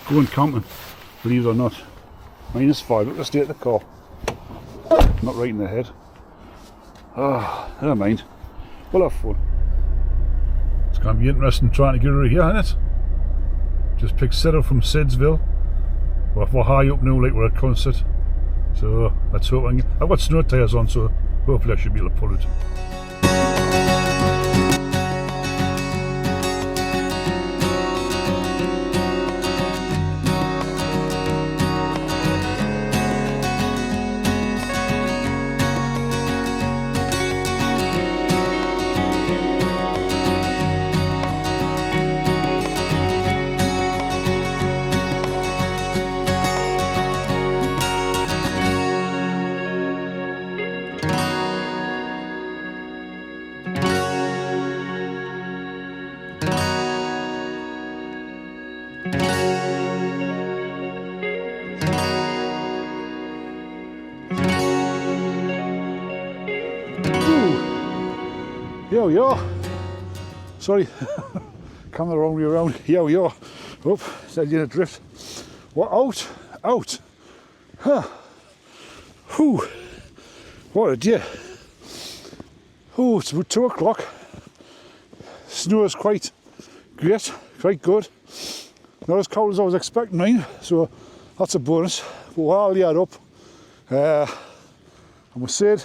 Going camping, believe it or not. -5, look at the state of the car. Not right in the head. Ah, never mind. We'll have fun. It's going to be interesting trying to get her here, isn't it? Just picked Settle from Sidsville. We're high up now, like we're at concert. So let's hope I can. I've got snow tyres on, so hopefully I should be able to pull it. Here we are. Sorry, camera the wrong way around. Here we are. Up, said you in a drift. What out. Huh. Whew. What a day. Oh, it's about 2 o'clock. Snow is quite great, quite good. Not as cold as I was expecting, mine, so that's a bonus. But we'll all add up. And we said,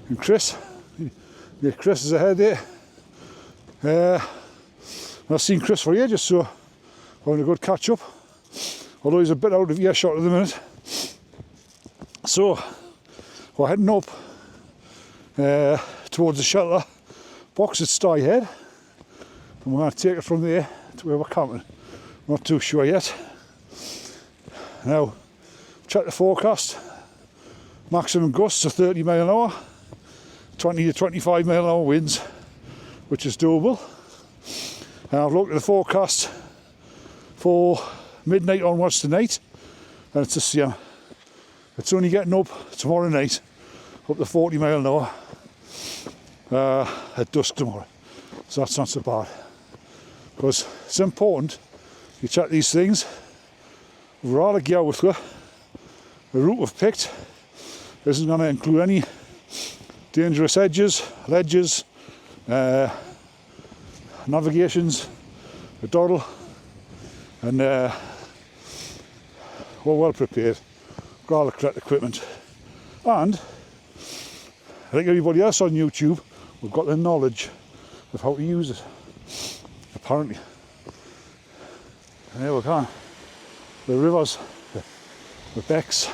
and Chris. Yeah, Chris is ahead there. I've seen Chris for ages, so we're having a good catch up. Although he's a bit out of earshot at the minute. So we're heading up towards the shelter box at Stye Head, and we're going to take it from there to where we're camping. Not too sure yet. Now, check the forecast. Maximum gusts of 30 mile an hour. 20 to 25 mile an hour winds, which is doable. And I've looked at the forecast for midnight onwards tonight, and it's the same. It's only getting up tomorrow night, up to 40 mile an hour at dusk tomorrow. So that's not so bad. Because it's important you check these things. We've all the gear with you. The route we've picked isn't going to include any dangerous edges, ledges, navigations, a doddle, and we're well prepared. Got all the correct equipment, and like everybody else on YouTube, we've got the knowledge of how to use it. Apparently, and there we go. The rivers, the becks,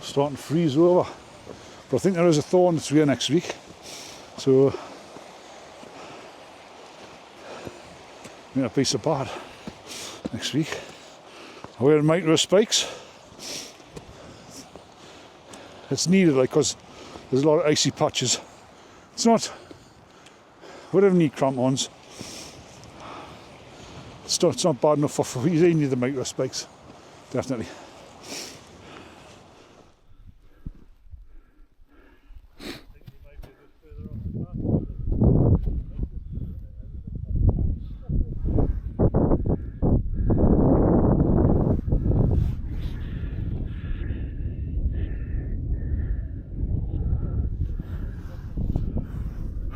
starting to freeze over. But I think there is a thaw in the train next week, so it may not be so bad next week. I'm wearing micro spikes. It's needed, like, because there's a lot of icy patches. It's not, we don't need crampons. It's not bad enough for you need the micro spikes, definitely.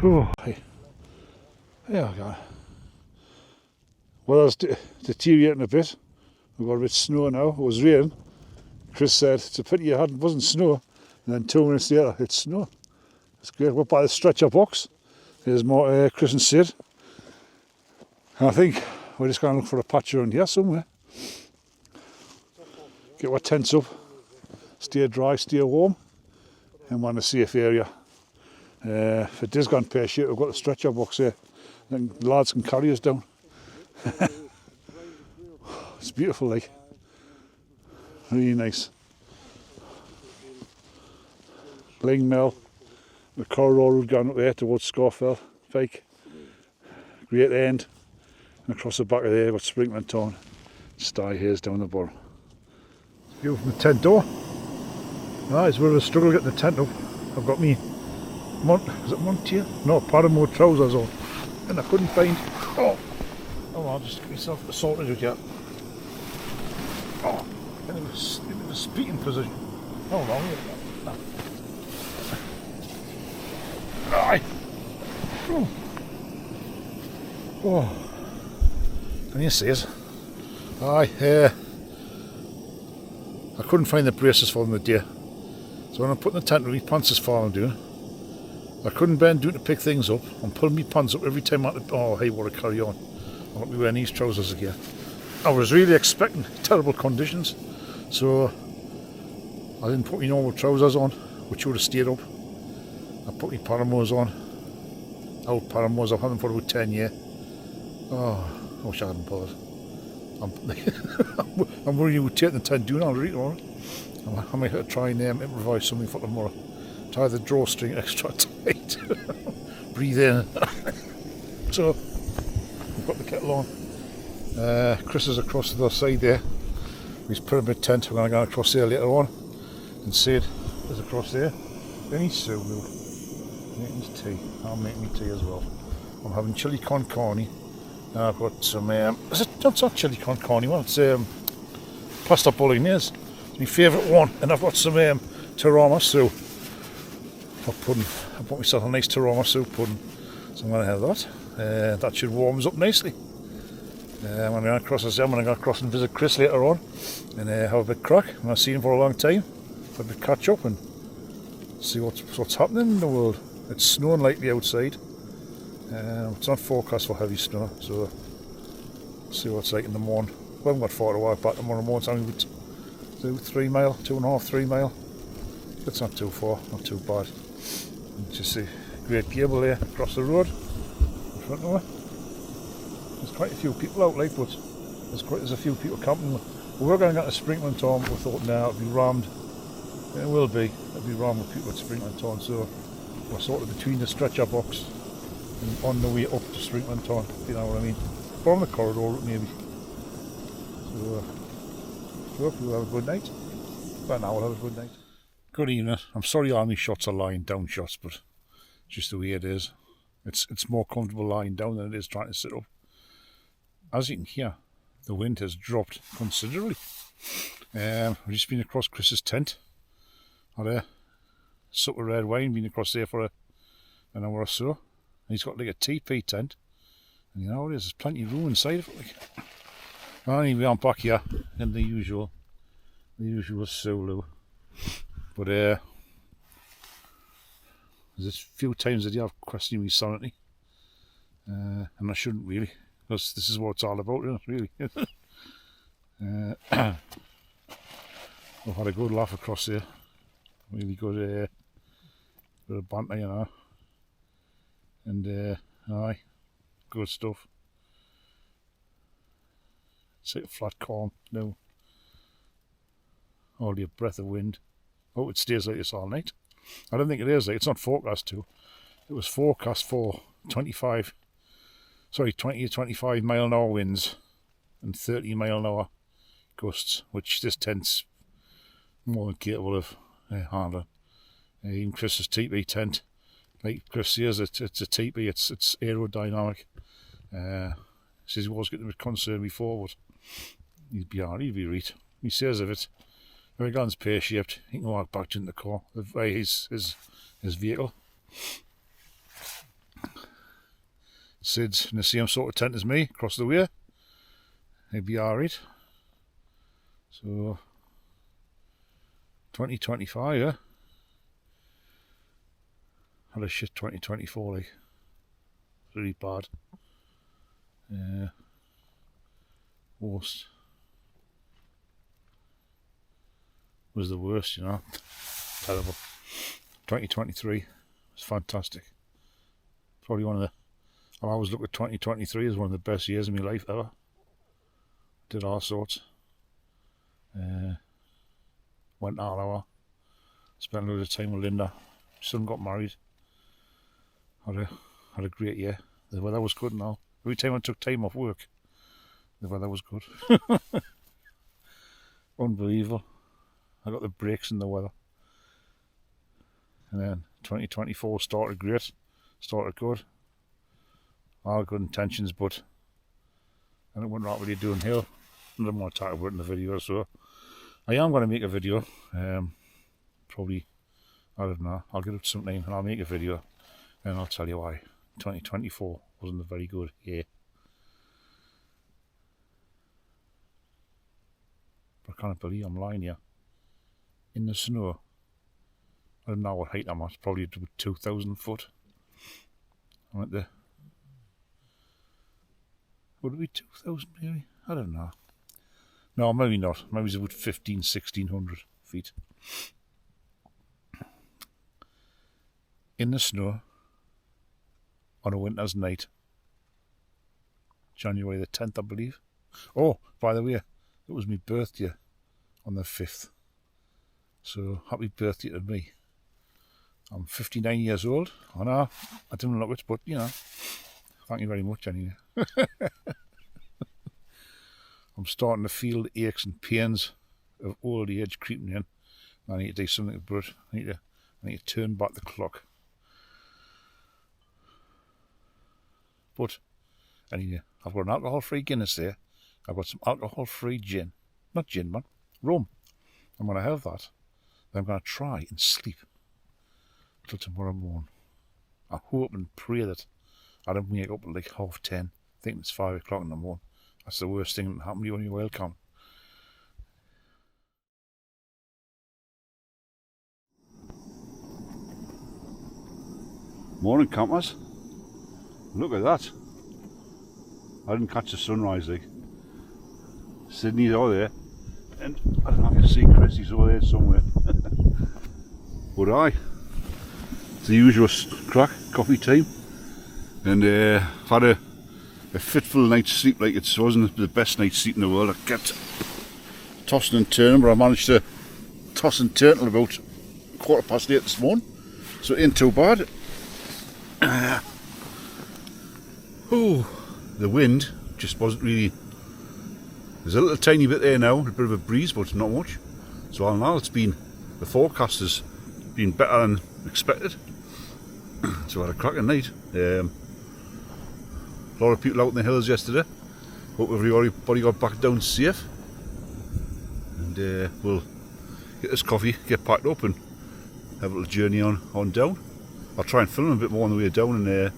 Oh, hey. There we go. Weather's deteriorating a bit. We've got a bit of snow now. It was rain. Chris said, it's a pity it wasn't snow. And then 2 minutes later, it's snow. It's great. We're by the stretcher box. There's more Chris and Sid. And I think we're just going to look for a patch around here somewhere. Get our tents up. Stay dry, stay warm. And we're in a safe area. If it does go on pear-shaped, we've got the stretcher box here. Then the lads can carry us down. It's beautiful, like. Really nice. Ling Mill, the corridor road going up there towards Scorfell, Fake. Great End. And across the back of there, got Sprinkling Town. Stye Haze down the bottom. View from the tent door. Ah, it's where I struggle getting the tent up. I've got me is it Montier? No, Paramore trousers on. And I couldn't find Oh, I'll just get myself assaulted with you. Oh, in a speaking position. Hold on. Aye. Oh. Can you see it? Aye, I couldn't find the braces for them today. So when I'm putting the tent with my pants as far I'm doing, I couldn't bend down to pick things up. I'm pulling my pants up every time I had to, oh hey, what a carry on. I won't be wearing these trousers again. I was really expecting terrible conditions, so I didn't put my normal trousers on, which would have stayed up. I put my Paramours on. Old Paramours, I've had them for about 10 years. Oh, I wish I hadn't bothered. I'm worried you would take the tent down already tomorrow. I might try and improvise something for tomorrow. Tie the drawstring extra tight. Breathe in. So, we've got the kettle on. Chris is across to the other side there. He's pyramid tent. We're going to go across there later on. And Sid is across there. Then he's Sue making his tea. I'll make me tea as well. I'm having chili con carne. And I've got some, it's not chili con carne, well, it's pasta bolognese. It's my favourite one. And I've got some tiramisu for pudding. I bought myself a nice tiramisu pudding. So I'm going to have that. That should warm us up nicely. I'm going to go across and visit Chris later on and have a bit crack. I've not seen him for a long time. Have a bit catch up and see what's happening in the world. It's snowing lightly outside. It's not forecast for heavy snow, so see what it's like in the morning. We haven't got far to walk back tomorrow morning. It's only about 3 mile, 2.5, 3 mile. It's not too far, not too bad. And just a great gable there across the road in front of me. There's quite a few people out, like, but there's a few people camping. We were going to get a sprinkling time, but we thought now it'll be rammed. It will be. It'll be rammed with people at sprinkling time, so we're sort of between the stretcher box and on the way up to sprinkling time, if you know what I mean. Or on the corridor, maybe. So, hopefully we'll have a good night. But now we'll have a good night. Good evening. I'm sorry all my shots are lying down shots, but just the way it is. It's more comfortable lying down than it is trying to sit up. As you can hear, the wind has dropped considerably. I've just been across Chris's tent. Had a sup of red wine, been across there for an hour or so. And he's got like a teepee tent. And you know what it is, there's plenty of room inside of it. Like. Anyway, I'm back here in the usual Sulu. But there's a few times that I've questioned my sanity. And I shouldn't really, because this is what it's all about, isn't it, really? I've had a good laugh across there. Really good bit of banter, you know. And aye, good stuff. It's like a flat calm now. Only a breath of wind. Oh, it stays like this all night. I don't think it is. Like, it's not forecast to. It was forecast for 20 to 25 mile an hour winds and 30 mile an hour gusts, which this tent's more than capable of handling. Even Chris's teepee tent, like Chris says, it's a teepee. It's aerodynamic. Says he was getting a bit concerned before, but he'd be right. He says if it's very gone pear-shaped, he can walk back into the car, his vehicle. Sid's in the same sort of tent as me, across the way. He'd be alright. So 2025, yeah. Had a shit 2024, like. Really bad. Worst. Was the worst, you know. Terrible. 2023 was fantastic. Probably one of the. I always look at 2023 as one of the best years of my life ever. Did all sorts. Went all over. Spent a lot of time with Linda. Son got married. Had a great year. The weather was good now. Every time I took time off work, the weather was good. Unbelievable. I got the breaks in the weather. And then 2024 started great. Started good. All good intentions, but and it went right really downhill. I don't want to talk about it in the video, so I am going to make a video. Probably, I don't know, I'll get up sometime and I'll make a video and I'll tell you why 2024 wasn't a very good year. But I can't believe I'm lying here in the snow. I don't know what height I'm at, probably 2,000 foot. I'm at the, would it be 2,000 maybe? I don't know. No, maybe not. Maybe it's about 1,600 feet. In the snow on a winter's night. January the 10th, I believe. Oh, by the way, it was my birthday on the 5th. So, happy birthday to me. I'm 59 years old. I know, I didn't look it, but, you know, thank you very much anyway. I'm starting to feel the aches and pains of old age creeping in. I need to do something about it. I need to turn back the clock. But, anyway, I've got an alcohol-free Guinness there. I've got some alcohol-free gin. Not gin, man. Rum. I'm going to have that. Then I'm going to try and sleep till tomorrow morning. I hope and pray that I don't wake up at like 10:30, thinking it's 5 o'clock in the morning. That's the worst thing that can happen to you when you're well calm. Morning, campers. Look at that. I didn't catch the sunrise, like. Sydney's over there. And I don't know if you can see Chrissy's over there somewhere. But aye, it's the usual crack, coffee time. And I've had a fitful night's sleep. Like, it wasn't the best night's sleep in the world. I kept tossing and turning, but I managed to toss and turn till about 8:15 this morning. So it ain't too bad. The wind just wasn't really. There's a little tiny bit there now, a bit of a breeze, but not much. So all in all, the forecast has been better than expected. So I had a cracking night. A lot of people out in the hills yesterday. Hope everybody got back down safe. And we'll get this coffee, get packed up, and have a little journey on down. I'll try and film a bit more on the way down and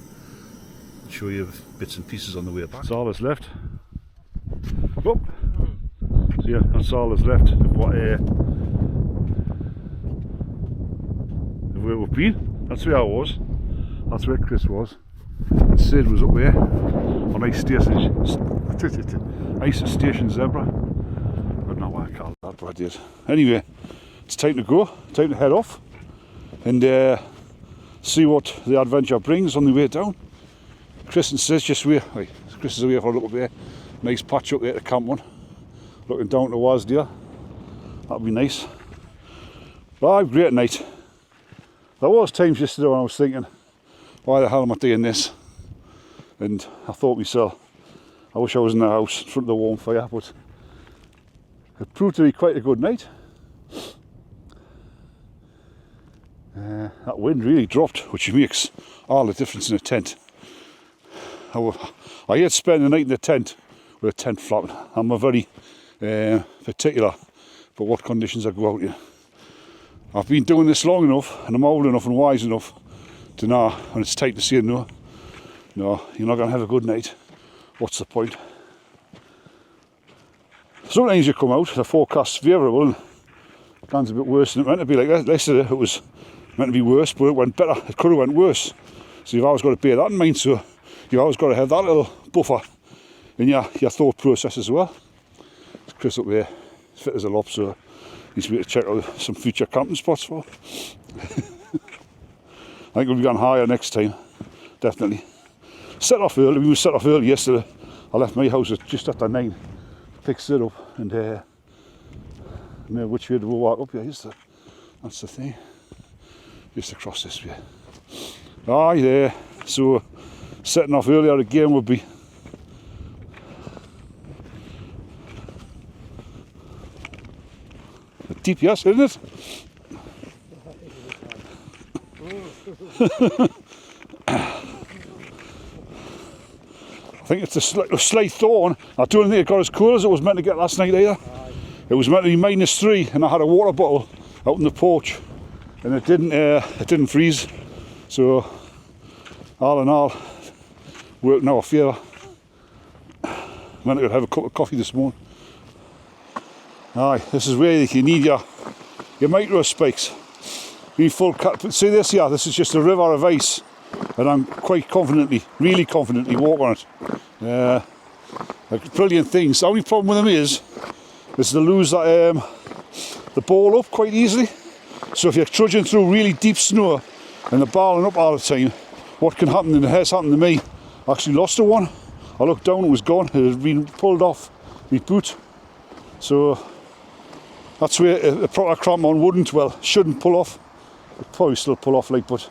show you bits and pieces on the way back. That's all that's left. Oh. So yeah, that's all that's left of what where we've been. That's where I was. That's where Chris was. And Sid was up there on Ice Station Zebra. I don't know why I called that, but I did. Anyway, it's time to go. Time to head off and see what the adventure brings on the way down. Chris and Sid just wait. Right, Chris is away for a little bit. Nice patch up there at the camp one. Looking down towards there. That'll be nice. But great night. There was times yesterday when I was thinking, why the hell am I doing this? And I thought myself, I wish I was in the house in front of the warm fire, but it proved to be quite a good night. That wind really dropped, which makes all the difference in a tent. I hate spending the night in the tent with a tent flapping. I'm a very particular for what conditions I go out in. I've been doing this long enough, and I'm old enough and wise enough to know when it's time to say no. No, you're not going to have a good night. What's the point? Sometimes you come out, the forecast's favourable, and it plans a bit worse than it meant to be. Like yesterday, it was meant to be worse, but it went better. It could have went worse. So you've always got to bear that in mind. So you've always got to have that little buffer in your thought process as well. It's Chris up there, he's fit as a lop, so he's going to check out some future camping spots for. I think we'll be going higher next time, definitely. Set off early. We were set off early yesterday. I left my house at just after 9, picked it up, and know which way do we walk up here. That's the thing. Just across this way. Aye, there. So setting off earlier again would be a deep yes, isn't it? I think it's a slight thaw on. I don't think it got as cool as it was meant to get last night either. It was meant to be -3 and I had a water bottle out in the porch and it didn't freeze. So all in all, worked in our favour. Meant to have a cup of coffee this morning. Aye, this is where you need your micro spikes. Be full cut. See this here, this is just a river of ice and I'm quite confidently, really confidently walk on it. Brilliant things. The only problem with them is they lose that, the ball up quite easily. So if you're trudging through really deep snow and they're balling up all the time, what can happen, and it has happened to me, I actually lost a one. I looked down, it was gone, it had been pulled off my boot. So that's where a proper crampon shouldn't pull off. It'd probably still pull off like, but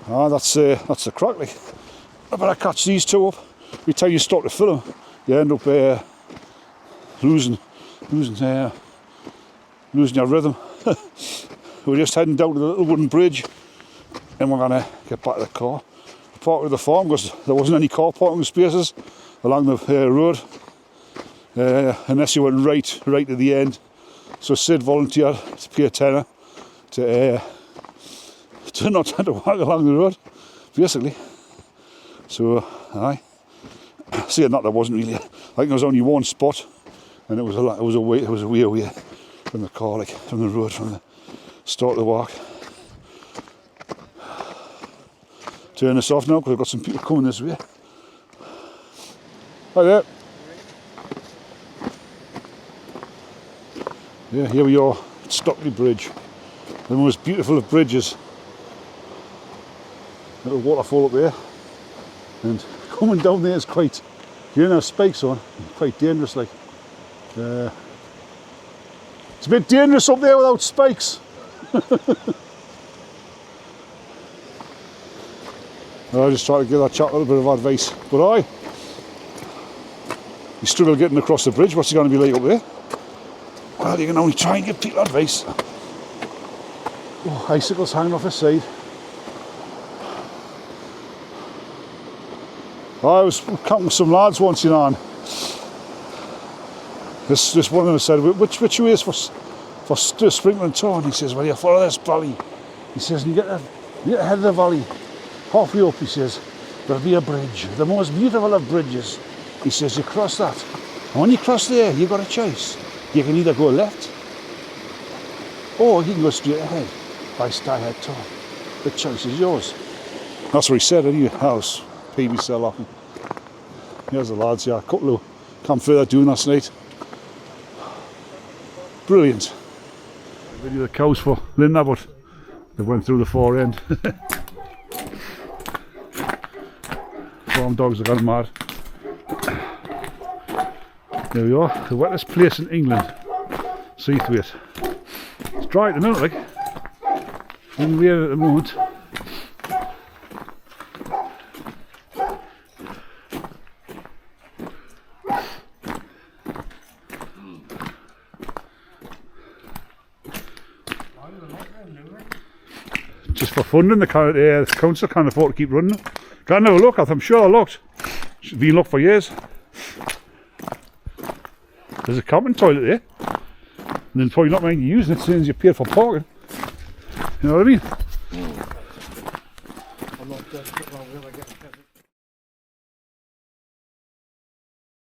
that's the crack like. I better catch these two up. Every time you start to fill them, you end up losing your rhythm. We're just heading down to the little wooden bridge and we're gonna get back to the car. Parked at the farm because there wasn't any car parking spaces along the road, unless you went right to the end. So Sid volunteered to pay a tenner to not have to walk along the road, basically. So seeing that there wasn't really, I think there was only one spot, and it was a way away from the car, like from the road, from the start of the walk. Turn this off now because I've got some people coming this way. Hi there. Yeah, here we are at Stockley Bridge. The most beautiful of bridges. Little waterfall up there. And coming down there is quite, you know, spikes on, quite dangerous like. It's a bit dangerous up there without spikes. I just try to give that chap a little bit of advice. But you struggle getting across the bridge, what's it going to be like up there? Well, you can only try and give people advice. Oh, icicles hanging off the side. I was camping with some lads once, you know, and this one of them said, which way is for sprinkling and thaw? And he says, well, you follow this valley. He says, and you get ahead of the valley. Halfway up, he says, there'll be a bridge, the most beautiful of bridges. He says, you cross that. And when you cross there, you've got a choice. You can either go left, or you can go straight ahead by Styhead Thaw. The choice is yours. That's what he said, anyway. I was peed myself laughing. Here's the lads, yeah, a couple who come further doing last night. Brilliant. Video the cows for Linda, but they went through the far end. Farm dogs are gone mad. There we are, the wettest place in England, Seathwaite. It's dry at the minute, like. In rain at the moment. Just for funding, the council can't afford to keep running it. Can't have a look, I'm sure I looked. It's been looked for years. There's a camping toilet there. And then probably not mind you using it as soon as you paid for parking. You know what I mean? I'm not desperate, I'll really get